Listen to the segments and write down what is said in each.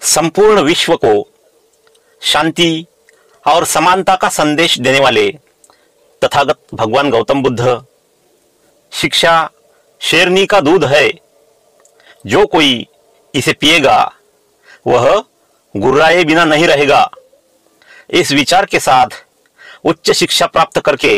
संपूर्ण विश्व को शांति और समानता का संदेश देने वाले तथागत भगवान गौतम बुद्ध, शिक्षा शेरनी का दूध है, जो कोई इसे पिएगा वह गुर्राए बिना नहीं रहेगा। इस विचार के साथ उच्च शिक्षा प्राप्त करके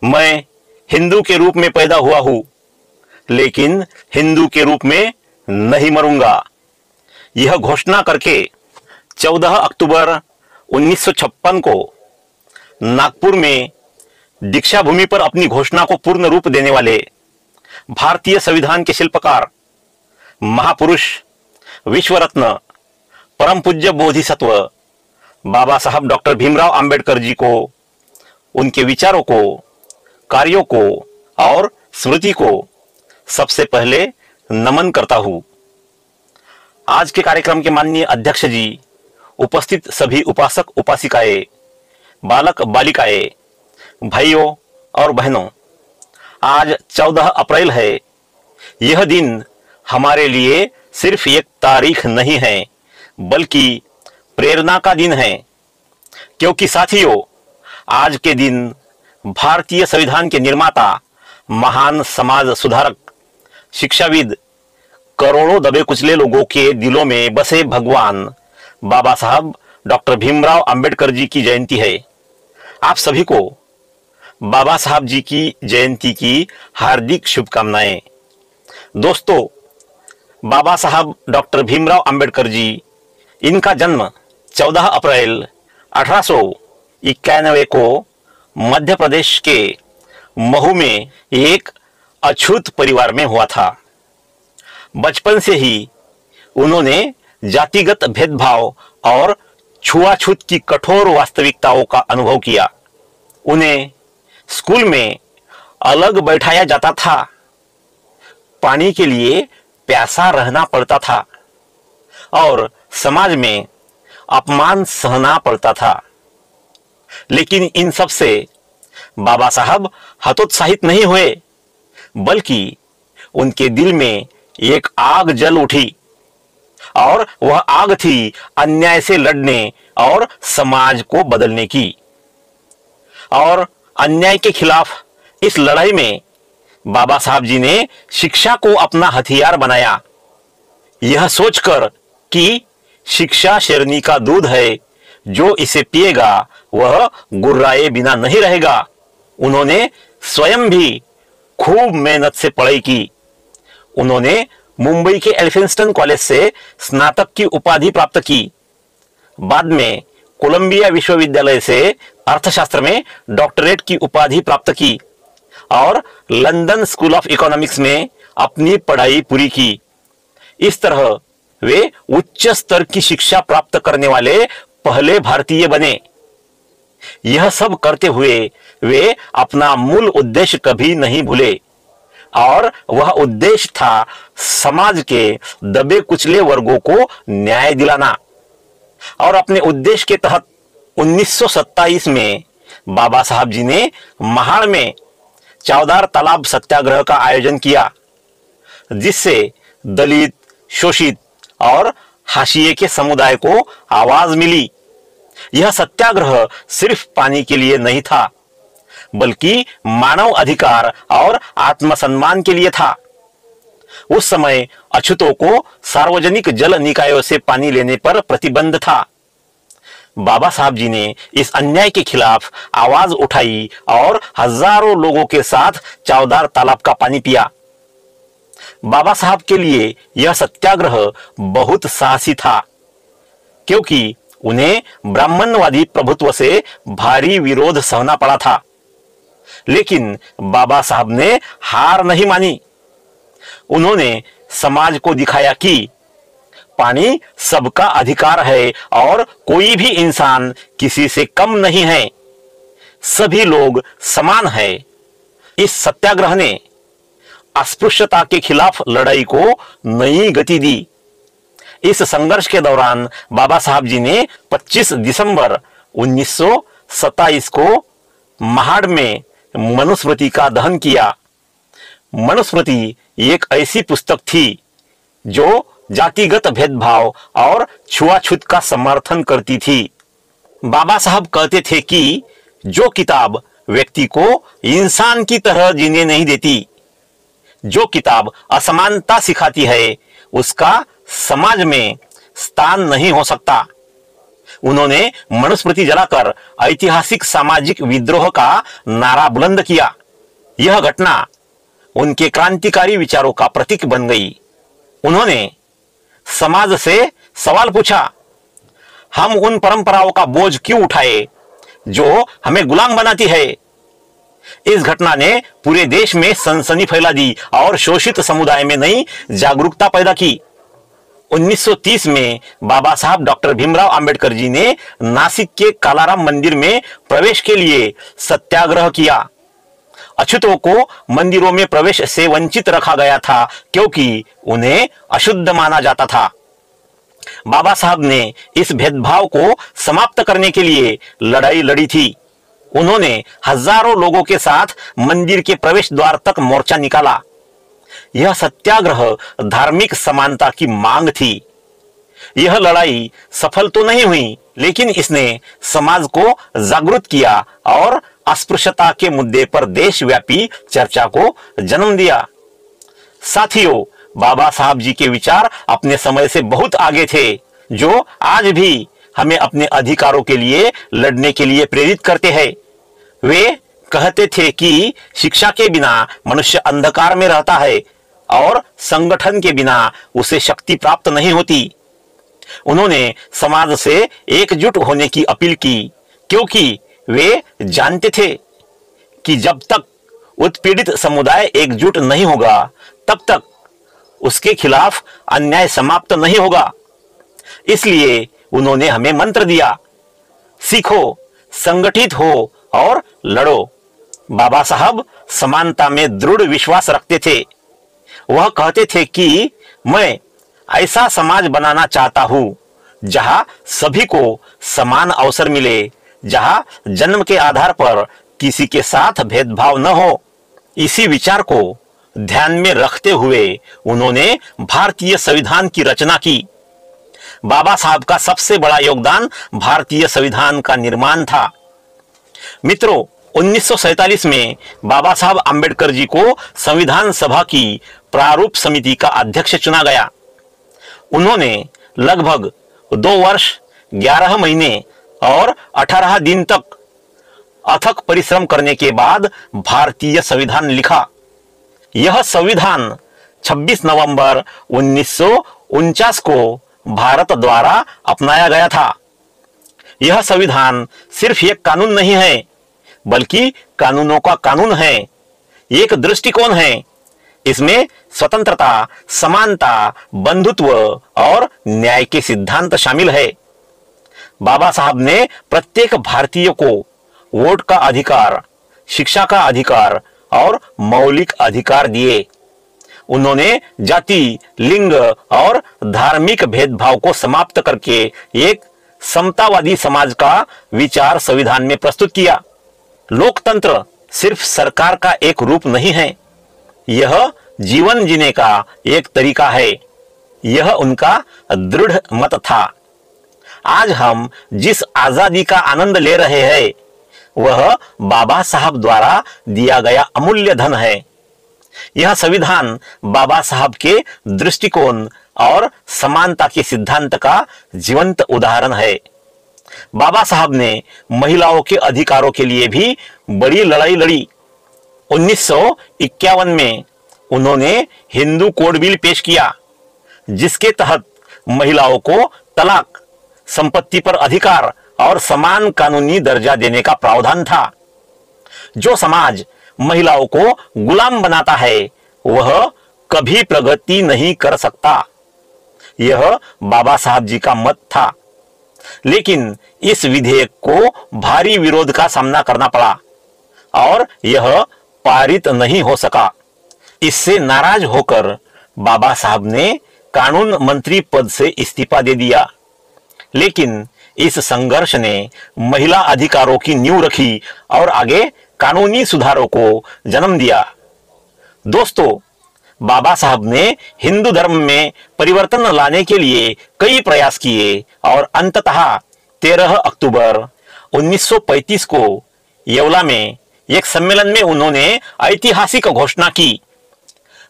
मैं हिंदू के रूप में पैदा हुआ हूं, लेकिन हिंदू के रूप में नहीं मरूंगा। यह घोषणा करके 14 अक्टूबर 1956 को नागपुर में दीक्षा भूमि पर अपनी घोषणा को पूर्ण रूप देने वाले भारतीय संविधान के शिल्पकार, महापुरुष, विश्व रत्न, परम पूज्य बोधिसत्व बाबा साहब डॉक्टर भीमराव अंबेडकर जी को, उनके विचारों को, कार्यों को और स्मृति को सबसे पहले नमन करता हूं। आज के कार्यक्रम के माननीय अध्यक्ष जी, उपस्थित सभी उपासक उपासिकाएं, बालक बालिकाएं, भाइयों और बहनों, आज 14 अप्रैल है। यह दिन हमारे लिए सिर्फ एक तारीख नहीं है, बल्कि प्रेरणा का दिन है, क्योंकि साथियों, आज के दिन भारतीय संविधान के निर्माता, महान समाज सुधारक, शिक्षाविद, करोड़ों दबे कुचले लोगों के दिलों में बसे भगवान बाबा साहब डॉक्टर भीमराव अंबेडकर जी की जयंती है। आप सभी को बाबा साहब जी की जयंती की हार्दिक शुभकामनाएं। दोस्तों, बाबा साहब डॉक्टर भीमराव अंबेडकर जी, इनका जन्म 14 अप्रैल 1891 को मध्य प्रदेश के महू में एक अछूत परिवार में हुआ था। बचपन से ही उन्होंने जातिगत भेदभाव और छुआछूत की कठोर वास्तविकताओं का अनुभव किया। उन्हें स्कूल में अलग बैठाया जाता था, पानी के लिए प्यासा रहना पड़ता था और समाज में अपमान सहना पड़ता था। लेकिन इन सब से बाबा साहब हतोत्साहित नहीं हुए, बल्कि उनके दिल में एक आग जल उठी और वह आग थी अन्याय से लड़ने और समाज को बदलने की। और अन्याय के खिलाफ इस लड़ाई में बाबा साहब जी ने शिक्षा को अपना हथियार बनाया। यह सोचकर कि शिक्षा शेरनी का दूध है, जो इसे पिएगा वह गुर्राए बिना नहीं रहेगा, उन्होंने स्वयं भी खूब मेहनत से पढ़ाई की। उन्होंने मुंबई के एल्फिंस्टन कॉलेज से स्नातक की उपाधि प्राप्त की। बाद में कोलंबिया विश्वविद्यालय से अर्थशास्त्र में डॉक्टरेट की उपाधि प्राप्त की और लंदन स्कूल ऑफ इकोनॉमिक्स में अपनी पढ़ाई पूरी की। इस तरह वे उच्च स्तर की शिक्षा प्राप्त करने वाले पहले भारतीय बने। यह सब करते हुए वे अपना मूल उद्देश्य कभी नहीं भूले, और वह उद्देश्य था समाज के दबे कुचले वर्गों को न्याय दिलाना। और अपने उद्देश्य के तहत 1927 में बाबा साहब जी ने महाड़ में चौदार तालाब सत्याग्रह का आयोजन किया, जिससे दलित, शोषित और हाशिए के समुदाय को आवाज मिली। यह सत्याग्रह सिर्फ पानी के लिए नहीं था, बल्कि मानव अधिकार और आत्मसम्मान के लिए था। उस समय अछूतों को सार्वजनिक जल निकायों से पानी लेने पर प्रतिबंध था। बाबा साहब जी ने इस अन्याय के खिलाफ आवाज उठाई और हजारों लोगों के साथ चौदार तालाब का पानी पिया। बाबा साहब के लिए यह सत्याग्रह बहुत साहसी था, क्योंकि उन्हें ब्राह्मणवादी प्रभुत्व से भारी विरोध सहना पड़ा था। लेकिन बाबा साहब ने हार नहीं मानी। उन्होंने समाज को दिखाया कि पानी सबका अधिकार है और कोई भी इंसान किसी से कम नहीं है, सभी लोग समान है। इस सत्याग्रह ने अस्पृश्यता के खिलाफ लड़ाई को नई गति दी। इस संघर्ष के दौरान बाबा साहब जी ने 25 दिसंबर 1927 को महाड़ में मनुस्मृति का दहन किया। मनुस्मृति एक ऐसी पुस्तक थी जो जातिगत भेदभाव और छुआछूत का समर्थन करती थी। बाबा साहब कहते थे कि जो किताब व्यक्ति को इंसान की तरह जीने नहीं देती, जो किताब असमानता सिखाती है, उसका समाज में स्थान नहीं हो सकता। उन्होंने मनुस्मृति जलाकर ऐतिहासिक सामाजिक विद्रोह का नारा बुलंद किया। यह घटना उनके क्रांतिकारी विचारों का प्रतीक बन गई। उन्होंने समाज से सवाल पूछा, हम उन परंपराओं का बोझ क्यों उठाए जो हमें गुलाम बनाती है। इस घटना ने पूरे देश में सनसनी फैला दी और शोषित समुदाय में नई जागरूकता पैदा की। 1930 में बाबा साहब डॉक्टर भीमराव अंबेडकर जी ने नासिक के कालाराम मंदिर में प्रवेश के लिए सत्याग्रह किया। अछूतों को मंदिरों में प्रवेश से वंचित रखा गया था क्योंकि उन्हें अशुद्ध माना जाता था। बाबा साहब ने इस भेदभाव को समाप्त करने के लिए लड़ाई लड़ी थी। उन्होंने हजारों लोगों के साथ मंदिर के प्रवेश द्वार तक मोर्चा निकाला। यह सत्याग्रह धार्मिक समानता की मांग थी। यह लड़ाई सफल तो नहीं हुई, लेकिन इसने समाज को जागरूक किया और अस्पृश्यता के मुद्दे पर देशव्यापी चर्चा को जन्म दिया। साथियों, बाबा साहब जी के विचार अपने समय से बहुत आगे थे, जो आज भी हमें अपने अधिकारों के लिए लड़ने के लिए प्रेरित करते हैं। वे कहते थे कि शिक्षा के बिना मनुष्य अंधकार में रहता है और संगठन के बिना उसे शक्ति प्राप्त नहीं होती। उन्होंने समाज से एकजुट होने की अपील की क्योंकि वे जानते थे कि जब तक उत्पीड़ित समुदाय एकजुट नहीं होगा, तब तक उसके खिलाफ अन्याय समाप्त नहीं होगा। इसलिए उन्होंने हमें मंत्र दिया, सीखो, संगठित हो और लड़ो। बाबा साहब समानता में दृढ़ विश्वास रखते थे। वह कहते थे कि मैं ऐसा समाज बनाना चाहता हूं जहां सभी को समान अवसर मिले, जहां जन्म के आधार पर किसी के साथ भेदभाव न हो। इसी विचार को ध्यान में रखते हुए उन्होंने भारतीय संविधान की रचना की। बाबा साहब का सबसे बड़ा योगदान भारतीय संविधान का निर्माण था। मित्रों, 1947 में बाबा साहब अंबेडकर जी को संविधान सभा की प्रारूप समिति का अध्यक्ष चुना गया। उन्होंने लगभग 2 वर्ष 11 महीने और 18 दिन तक अथक परिश्रम करने के बाद भारतीय संविधान लिखा। यह संविधान 26 नवंबर 1949 को भारत द्वारा अपनाया गया था। यह संविधान सिर्फ एक कानून नहीं है, बल्कि कानूनों का कानून है, एक दृष्टिकोण है। इसमें स्वतंत्रता, समानता, बंधुत्व और न्याय के सिद्धांत शामिल है। बाबा साहब ने प्रत्येक भारतीय को वोट का अधिकार, शिक्षा का अधिकार और मौलिक अधिकार दिए। उन्होंने जाति, लिंग और धार्मिक भेदभाव को समाप्त करके एक समतावादी समाज का विचार संविधान में प्रस्तुत किया। लोकतंत्र सिर्फ सरकार का एक रूप नहीं है, यह जीवन जीने का एक तरीका है। यह उनका दृढ़ मत था। आज हम जिस आजादी का आनंद ले रहे हैं, वह बाबा साहब द्वारा दिया गया अमूल्य धन है। यह संविधान बाबा साहब के दृष्टिकोण और समानता के सिद्धांत का जीवंत उदाहरण है। बाबा साहब ने महिलाओं के अधिकारों के लिए भी बड़ी लड़ाई लड़ी। 1951 में उन्होंने हिंदू कोड बिल पेश किया, जिसके तहत महिलाओं को तलाक, संपत्ति पर अधिकार और समान कानूनी दर्जा देने का प्रावधान था। जो समाज महिलाओं को गुलाम बनाता है, वह कभी प्रगति नहीं कर सकता। यह बाबा साहब जी का मत था। लेकिन इस विधेयक को भारी विरोध का सामना करना पड़ा और यह पारित नहीं हो सका। इससे नाराज होकर बाबा साहब ने कानून मंत्री पद से इस्तीफा दे दिया। लेकिन इस संघर्ष ने महिला अधिकारों की नींव रखी और आगे कानूनी सुधारों को जन्म दिया। दोस्तों, बाबा साहब ने हिंदू धर्म में परिवर्तन लाने के लिए कई प्रयास किए और अंततः 13 अक्टूबर 1935 को येवला में एक सम्मेलन में उन्होंने ऐतिहासिक घोषणा की,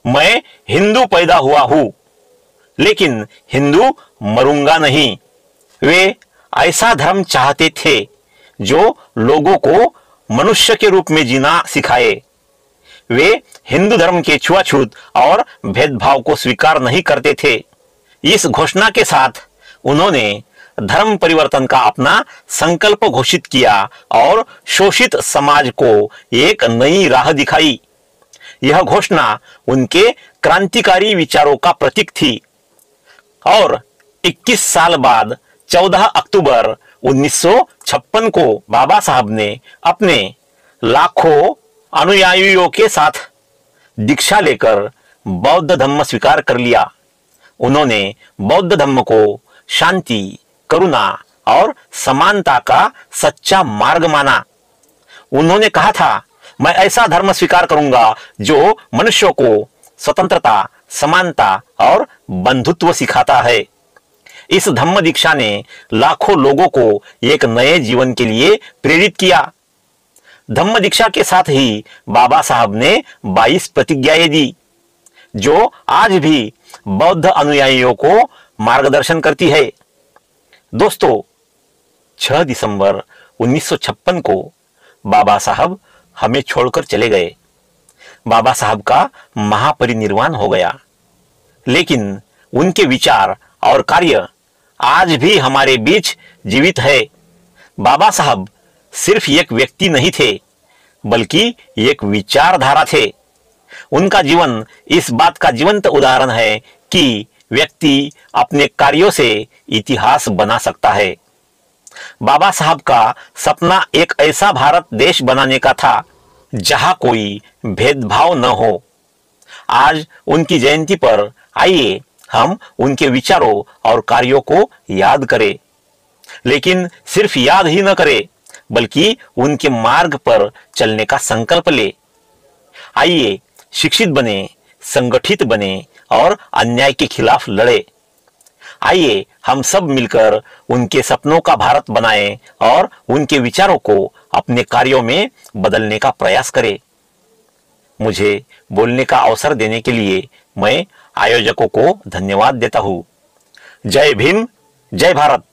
मैं हिंदू पैदा हुआ हूं लेकिन हिंदू मरूंगा नहीं। वे ऐसा धर्म चाहते थे जो लोगों को मनुष्य के रूप में जीना सिखाए। वे हिंदू धर्म के छुआछूत और भेदभाव को स्वीकार नहीं करते थे। इस घोषणा के साथ उन्होंने धर्म परिवर्तन का अपना संकल्प घोषित किया और शोषित समाज को एक नई राह दिखाई। यह घोषणा उनके क्रांतिकारी विचारों का प्रतीक थी और 21 साल बाद 14 अक्टूबर 1956 को बाबा साहब ने अपने लाखों अनुयायियों के साथ दीक्षा लेकर बौद्ध धर्म स्वीकार कर लिया। उन्होंने बौद्ध धर्म को शांति, करुणा और समानता का सच्चा मार्ग माना। उन्होंने कहा था, मैं ऐसा धर्म स्वीकार करूंगा जो मनुष्यों को स्वतंत्रता, समानता और बंधुत्व सिखाता है। इस धम्म दीक्षा ने लाखों लोगों को एक नए जीवन के लिए प्रेरित किया। धम्म दीक्षा के साथ ही बाबा साहब ने 22 प्रतिज्ञाएं दी, जो आज भी बौद्ध अनुयायियों को मार्गदर्शन करती है। दोस्तों, 6 दिसंबर 1956 को बाबा साहब हमें छोड़कर चले गए। बाबा साहब का महापरिनिर्वाण हो गया, लेकिन उनके विचार और कार्य आज भी हमारे बीच जीवित है। बाबा साहब सिर्फ एक व्यक्ति नहीं थे, बल्कि एक विचारधारा थे। उनका जीवन इस बात का जीवंत उदाहरण है कि व्यक्ति अपने कार्यों से इतिहास बना सकता है। बाबा साहब का सपना एक ऐसा भारत देश बनाने का था जहां कोई भेदभाव न हो। आज उनकी जयंती पर आइए हम उनके विचारों और कार्यों को याद करें, लेकिन सिर्फ याद ही न करें, बल्कि उनके मार्ग पर चलने का संकल्प ले। आइए शिक्षित बने, संगठित बने और अन्याय के खिलाफ लड़े। आइए हम सब मिलकर उनके सपनों का भारत बनाएं और उनके विचारों को अपने कार्यों में बदलने का प्रयास करें। मुझे बोलने का अवसर देने के लिए मैं आयोजकों को धन्यवाद देता हूं। जय भीम, जय भारत।